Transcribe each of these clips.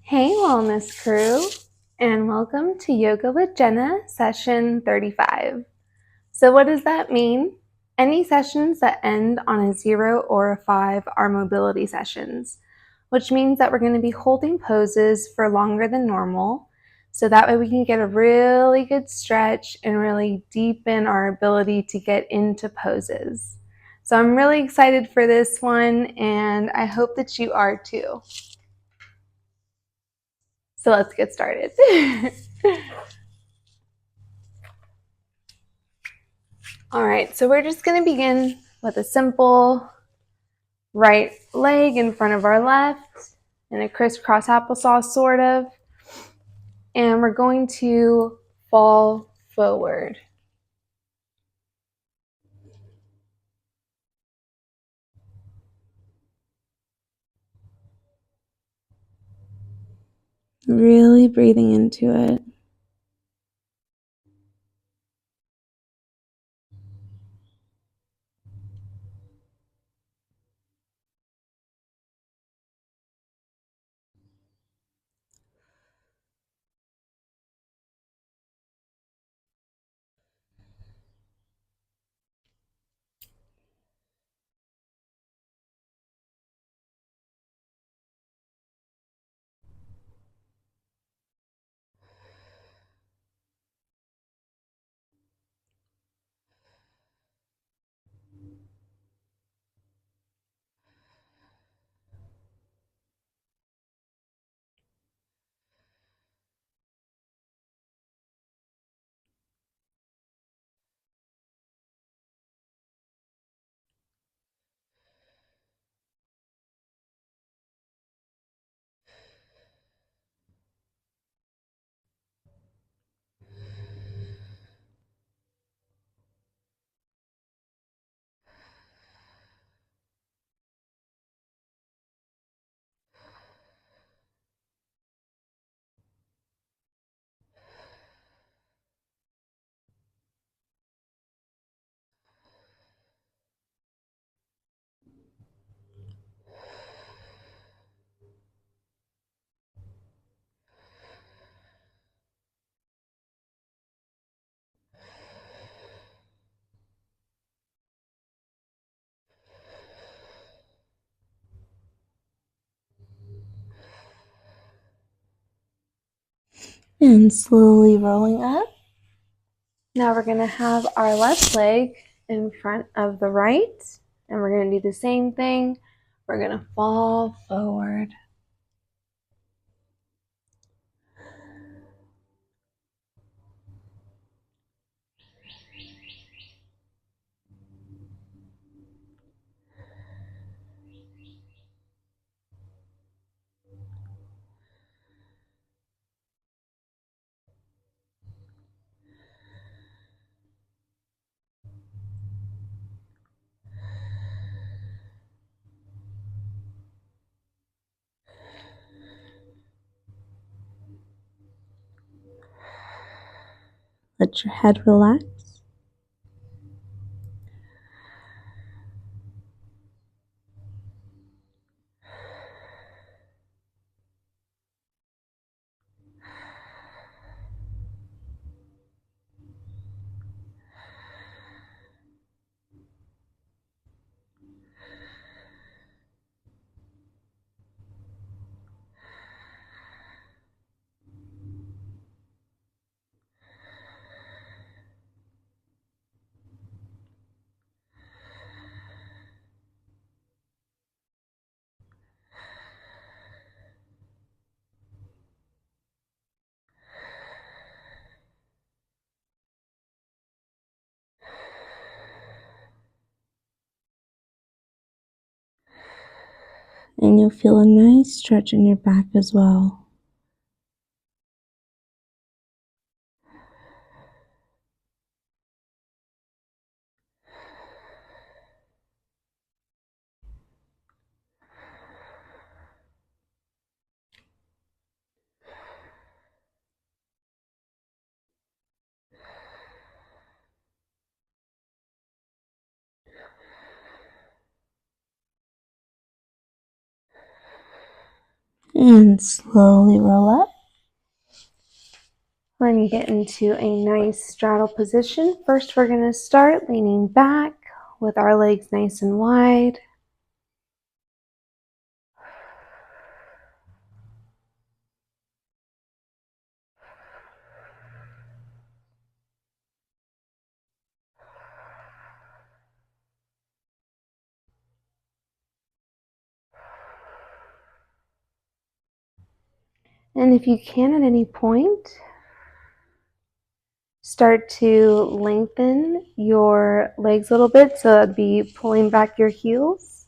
Hey Wellness Crew, and welcome to Yoga with Jenna, session 35. So what does that mean? Any sessions that end on a 0 or a 5 are mobility sessions, which means that we're going to be holding poses for longer than normal, so that way we can get a really good stretch and really deepen our ability to get into poses. So I'm really excited for this one, and I hope that you are too. So let's get started. All right, so we're just going to begin with a simple right leg in front of our left in a crisscross applesauce sort of. And we're going to fall forward. Really breathing into it. And slowly rolling up. Now we're going to have our left leg in front of the right, and we're going to do the same thing. We're going to fall forward. Let your head relax. And you'll feel a nice stretch in your back as well. And slowly roll up. We're going to get into a nice straddle position. First, we're going to start leaning back with our legs nice and wide. And if you can at any point, start to lengthen your legs a little bit, so that'd be pulling back your heels.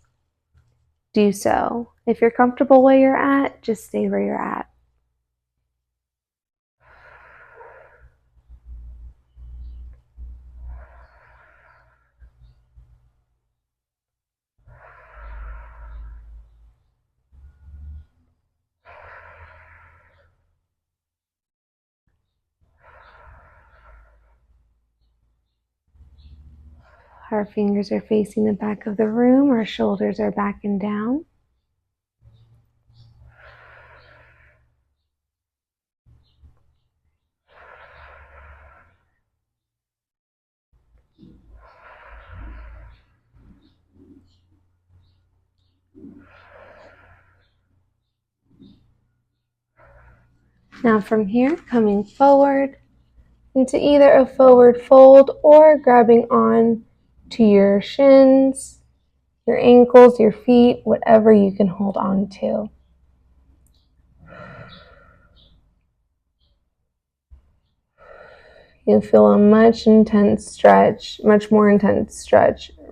Do so. If you're comfortable where you're at, just stay where you're at. Our fingers are facing the back of the room, our shoulders are back and down. Now from here, coming forward into either a forward fold or grabbing on to your shins, your ankles, your feet, whatever you can hold on to. You'll feel a much more intense stretch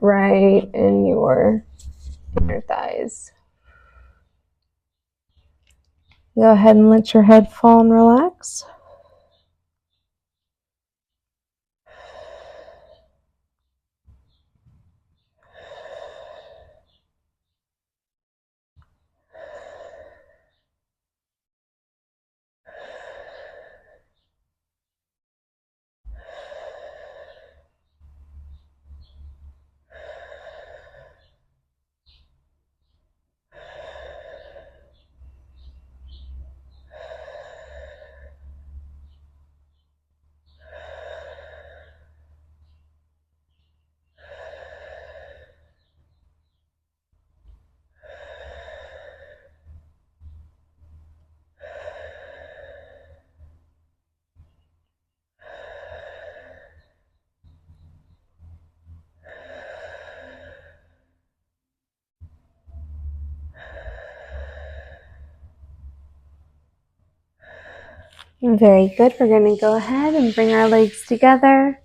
right in your inner thighs. Go ahead and let your head fall and relax. Very good. We're going to go ahead and bring our legs together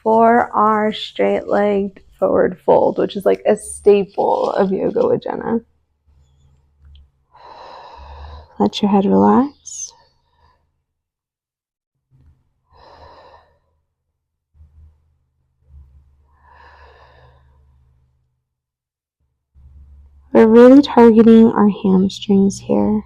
for our straight-legged forward fold, which is like a staple of yoga with Jenna. Let your head relax. We're really targeting our hamstrings here.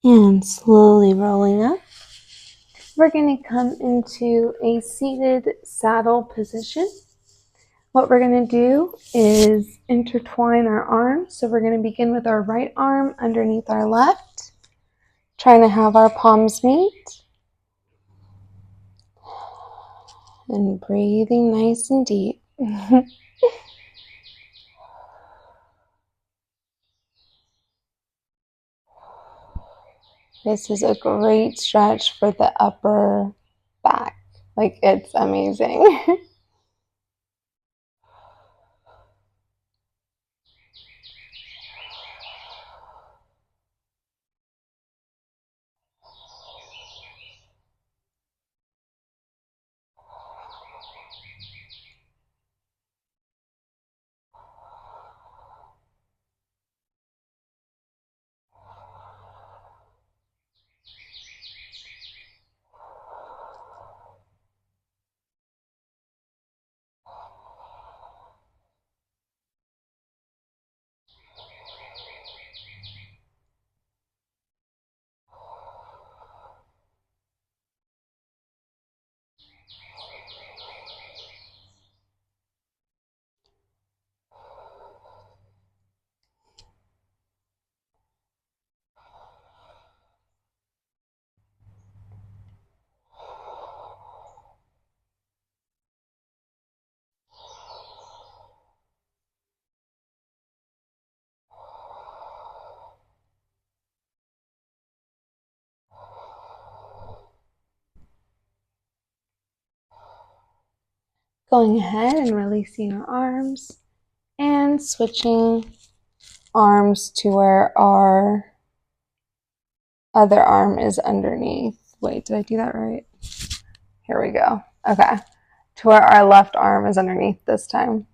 And slowly rolling up. We're going to come into a seated saddle position. What we're going to do is intertwine our arms. So we're going to begin with our right arm underneath our left, trying to have our palms meet. And breathing nice and deep. This is a great stretch for the upper back. Like, it's amazing. Going ahead and releasing our arms and switching arms to where our other arm is underneath. Wait, did I do that right? Here we go. Okay. To where our left arm is underneath this time.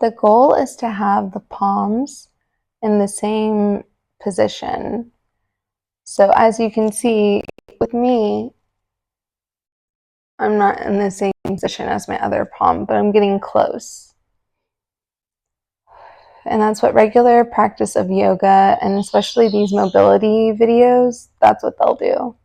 The goal is to have the palms in the same position. So as you can see with me, I'm not in the same position as my other palm, but I'm getting close. And that's what regular practice of yoga, and especially these mobility videos, that's what they'll do.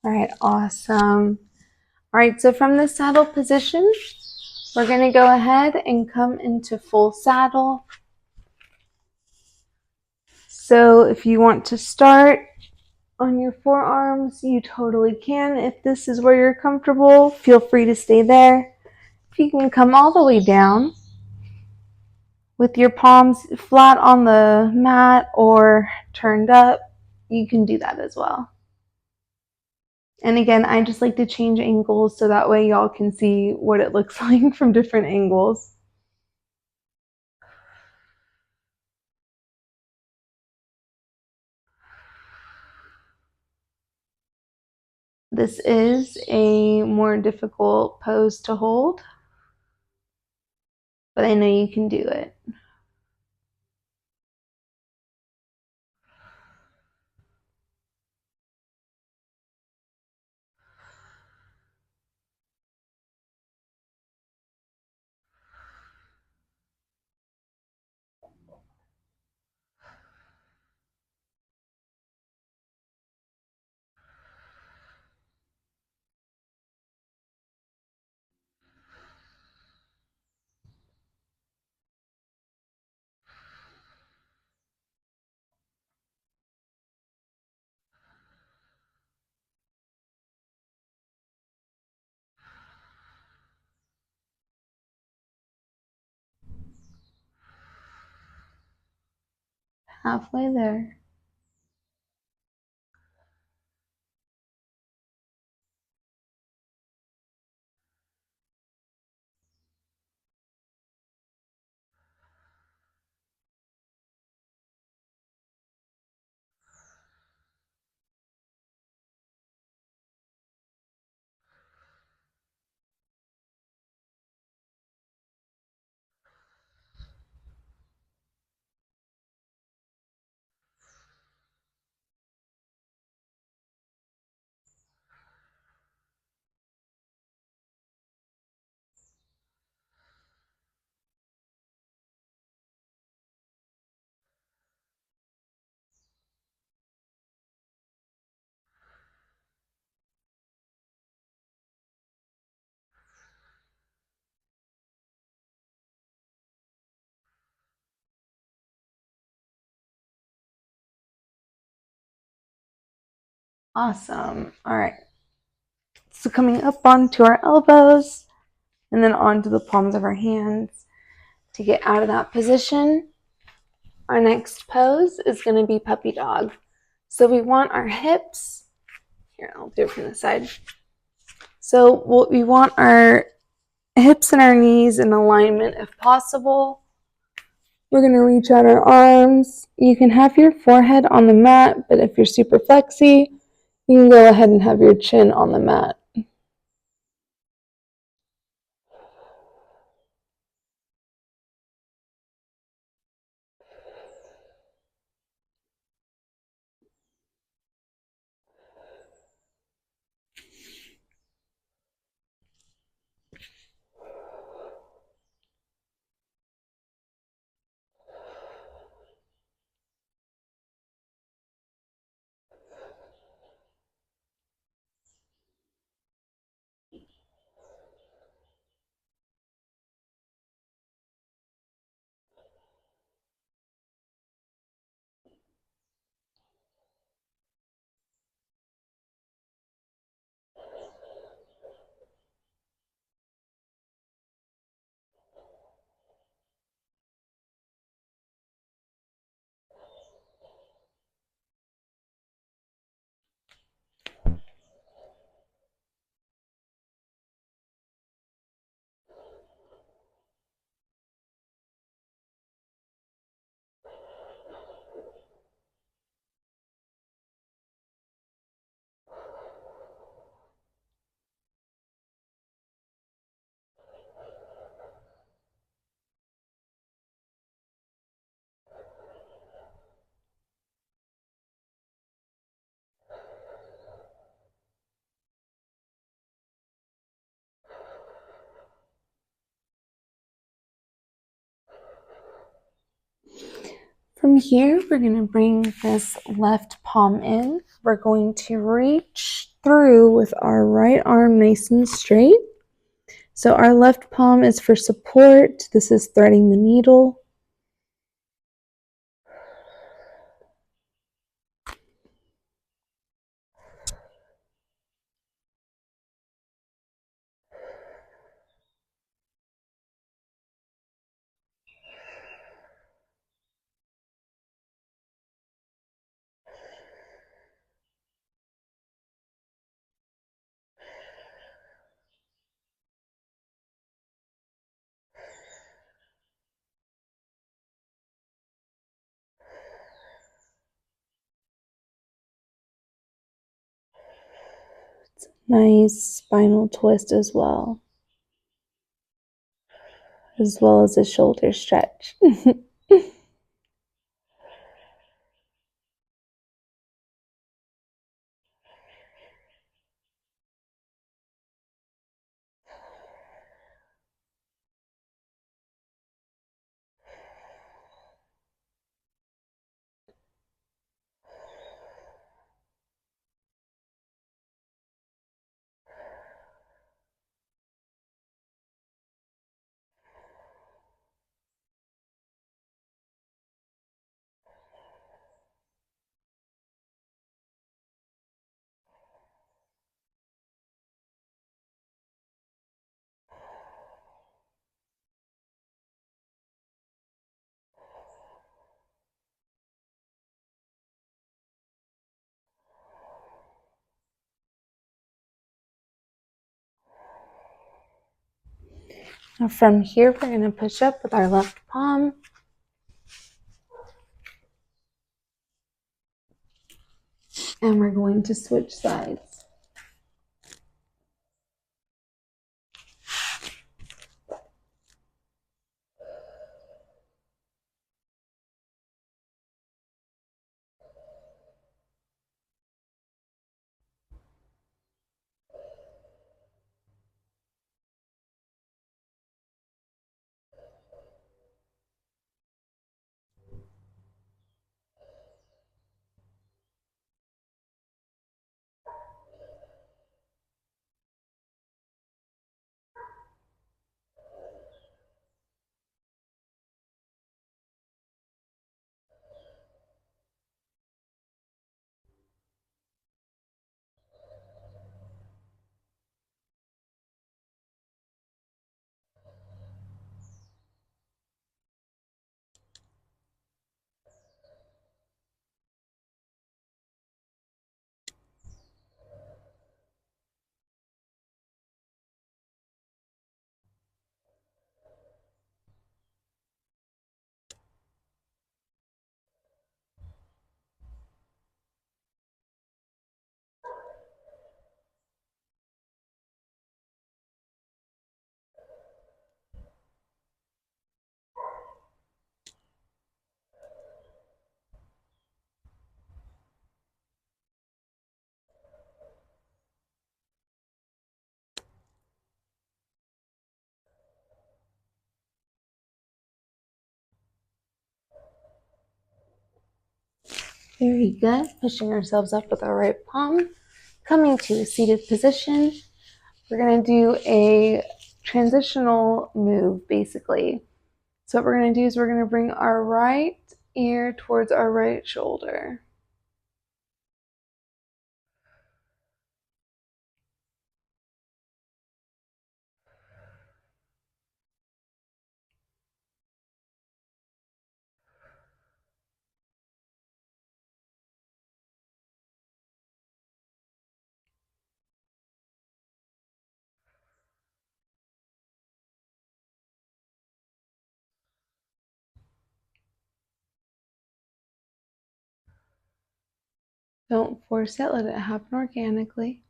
All right, awesome. All right, so from the saddle position, we're going to go ahead and come into full saddle. So if you want to start on your forearms, you totally can. If this is where you're comfortable, feel free to stay there. If you can come all the way down with your palms flat on the mat or turned up, you can do that as well. And again, I just like to change angles so that way y'all can see what it looks like from different angles. This is a more difficult pose to hold, but I know you can do it. Halfway there. Awesome. All right. So coming up onto our elbows and then onto the palms of our hands to get out of that position. Our next pose is going to be puppy dog. So we want our hips, here I'll do it from the side. So we want our hips and our knees in alignment if possible. We're going to reach out our arms. You can have your forehead on the mat, but if you're super flexy, you can go ahead and have your chin on the mat. From here, we're going to bring this left palm in. We're going to reach through with our right arm nice and straight. So our left palm is for support. This is threading the needle. Nice spinal twist as well as a shoulder stretch. Now from here, we're going to push up with our left palm. And we're going to switch sides. Very good. Pushing ourselves up with our right palm. Coming to a seated position. We're going to do a transitional move, basically. So what we're going to do is we're going to bring our right ear towards our right shoulder. Don't force it, let it happen organically.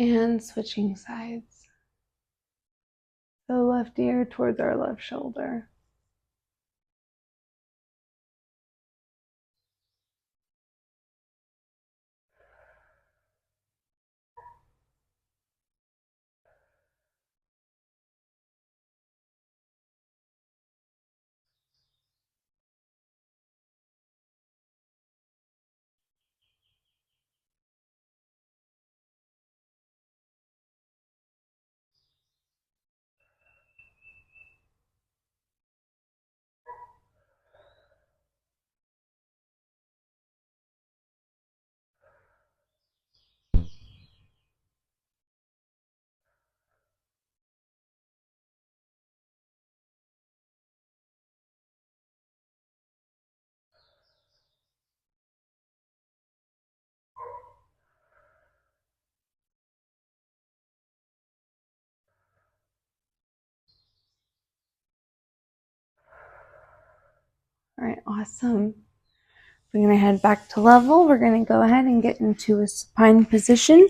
And switching sides. The left ear towards our left shoulder. All right, awesome. We're going to head back to level. We're going to go ahead and get into a supine position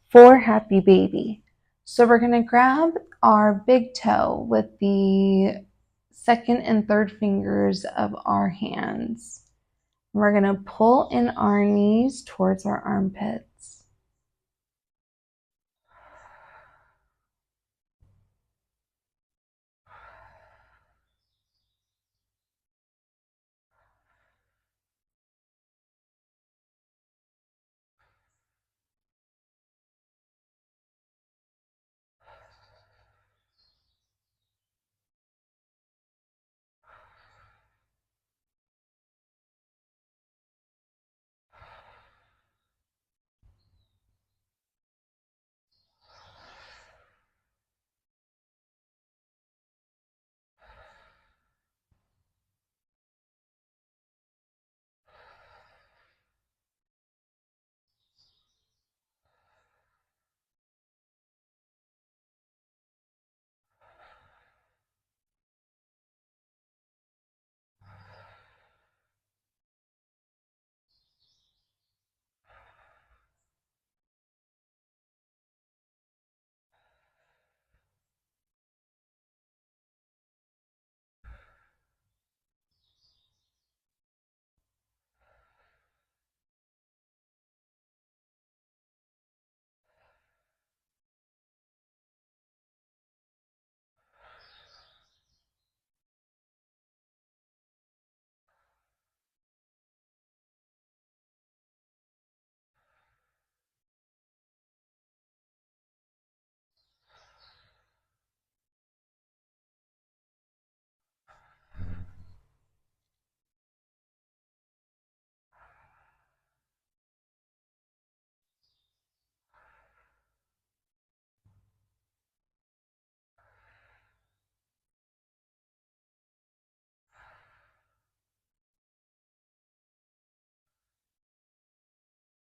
for happy baby. So we're going to grab our big toe with the second and third fingers of our hands. We're going to pull in our knees towards our armpits.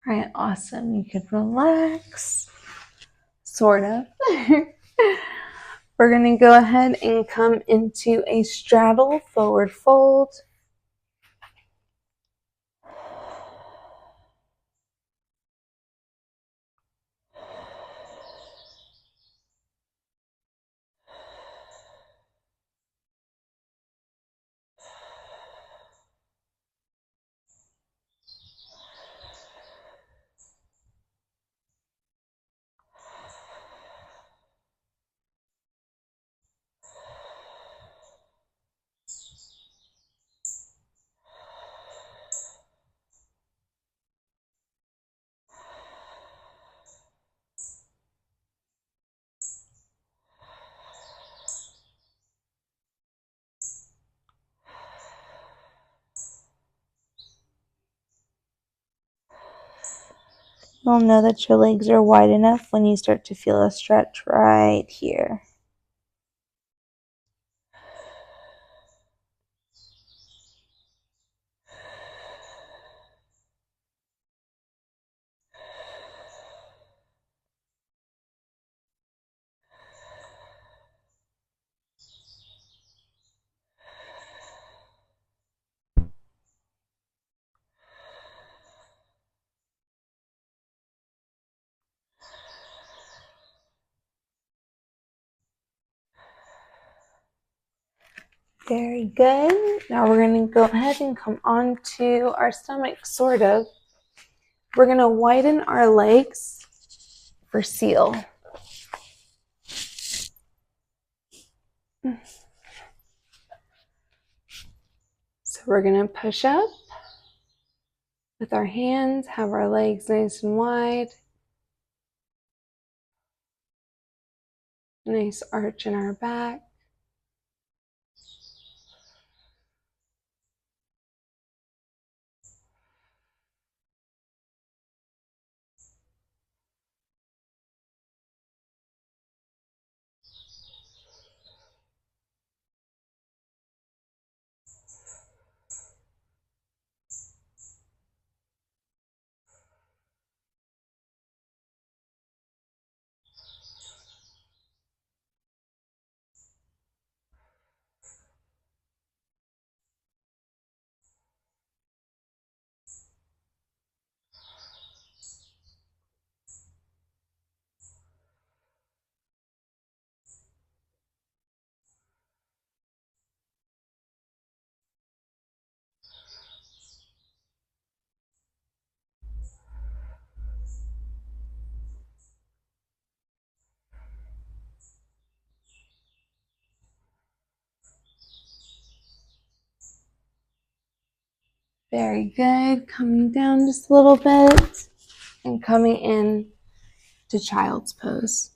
All right, awesome. You can relax, sort of. We're going to go ahead and come into a straddle forward fold. You'll know that your legs are wide enough when you start to feel a stretch right here. Very good. Now we're going to go ahead and come on to our stomach, sort of. We're going to widen our legs for seal. So we're going to push up with our hands, have our legs nice and wide. Nice arch in our back. Very good. Coming down just a little bit and coming in to child's pose.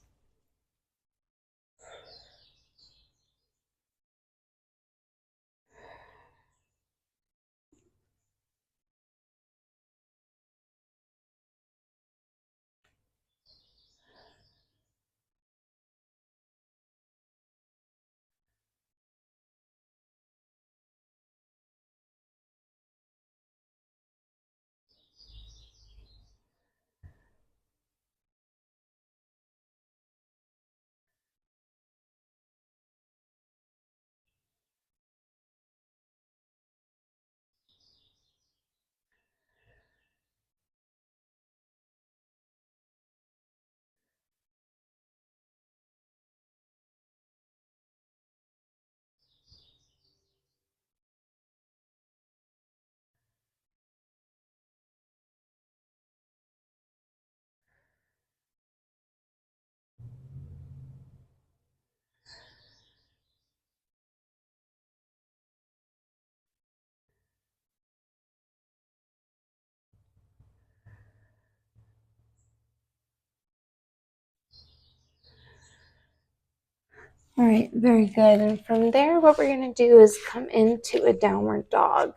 All right, very good. And from there, what we're going to do is come into a downward dog.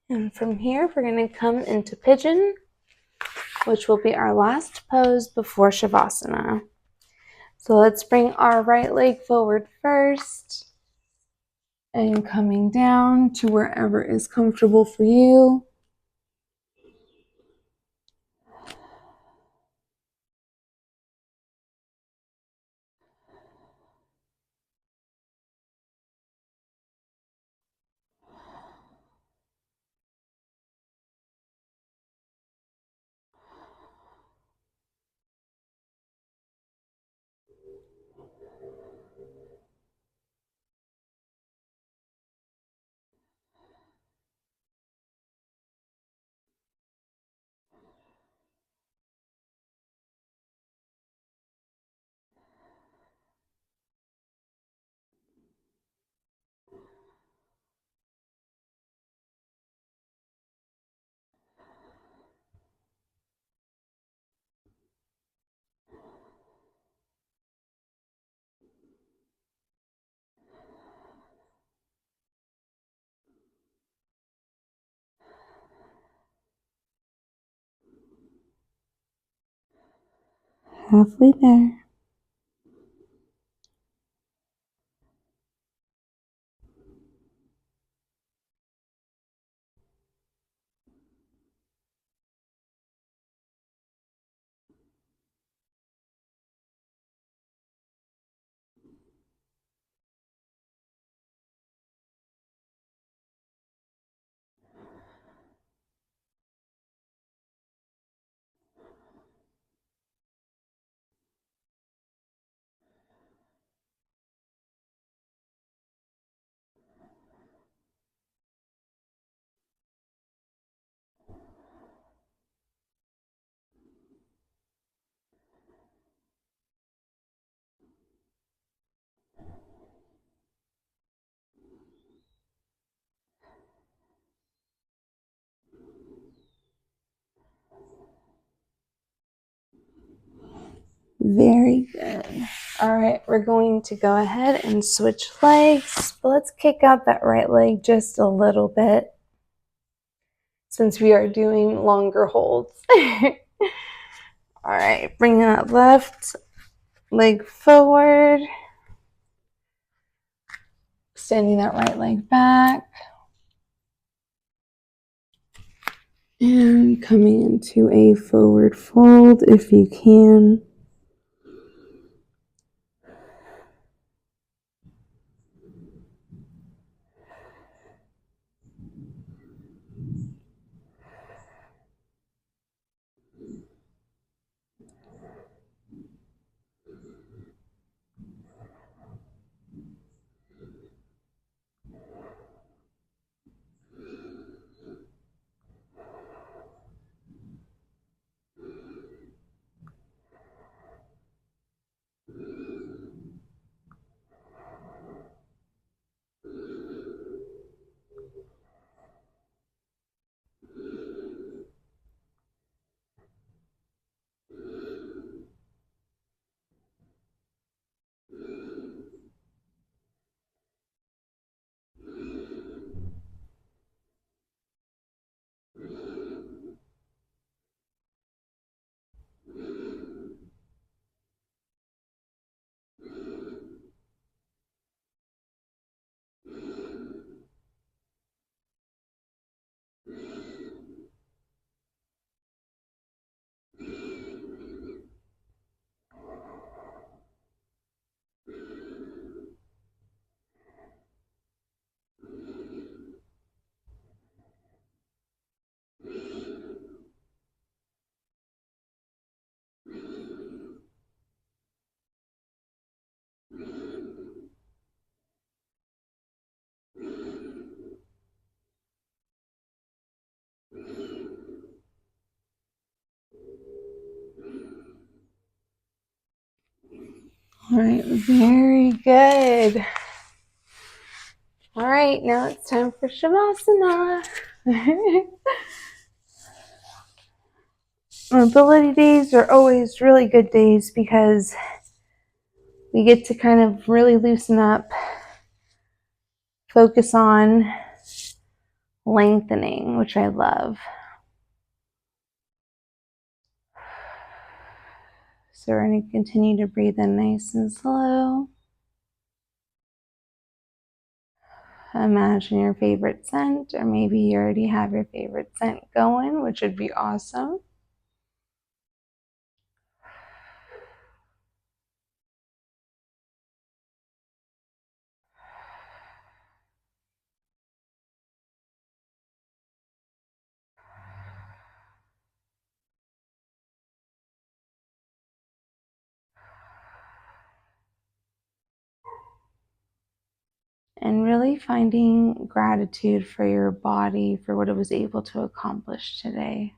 And from here, we're going to come into pigeon, which will be our last pose before Shavasana. So let's bring our right leg forward first and coming down to wherever is comfortable for you. Halfway there. Very good. All right, we're going to go ahead and switch legs, but let's kick out that right leg just a little bit since we are doing longer holds. All right, bring that left leg forward, extending that right leg back, and coming into a forward fold if you can. All right, very good. All right, now it's time for Shavasana. Mobility days are always really good days because we get to kind of really loosen up, focus on lengthening, which I love. So we're going to continue to breathe in nice and slow. Imagine your favorite scent, or maybe you already have your favorite scent going, which would be awesome. And really finding gratitude for your body, for what it was able to accomplish today.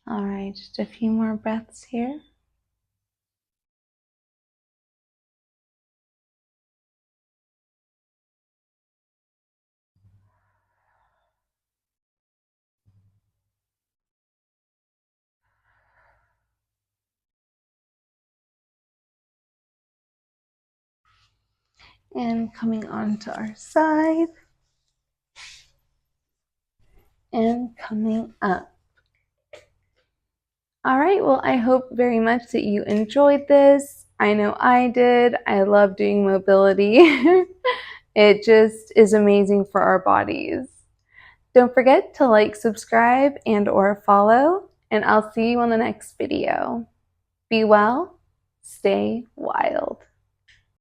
All right, just a few more breaths here. And coming onto our side. And coming up. All right, well, I hope very much that you enjoyed this. I know I did. I love doing mobility. It just is amazing for our bodies. Don't forget to like, subscribe, and/or follow, and I'll see you on the next video. Be well, stay wild.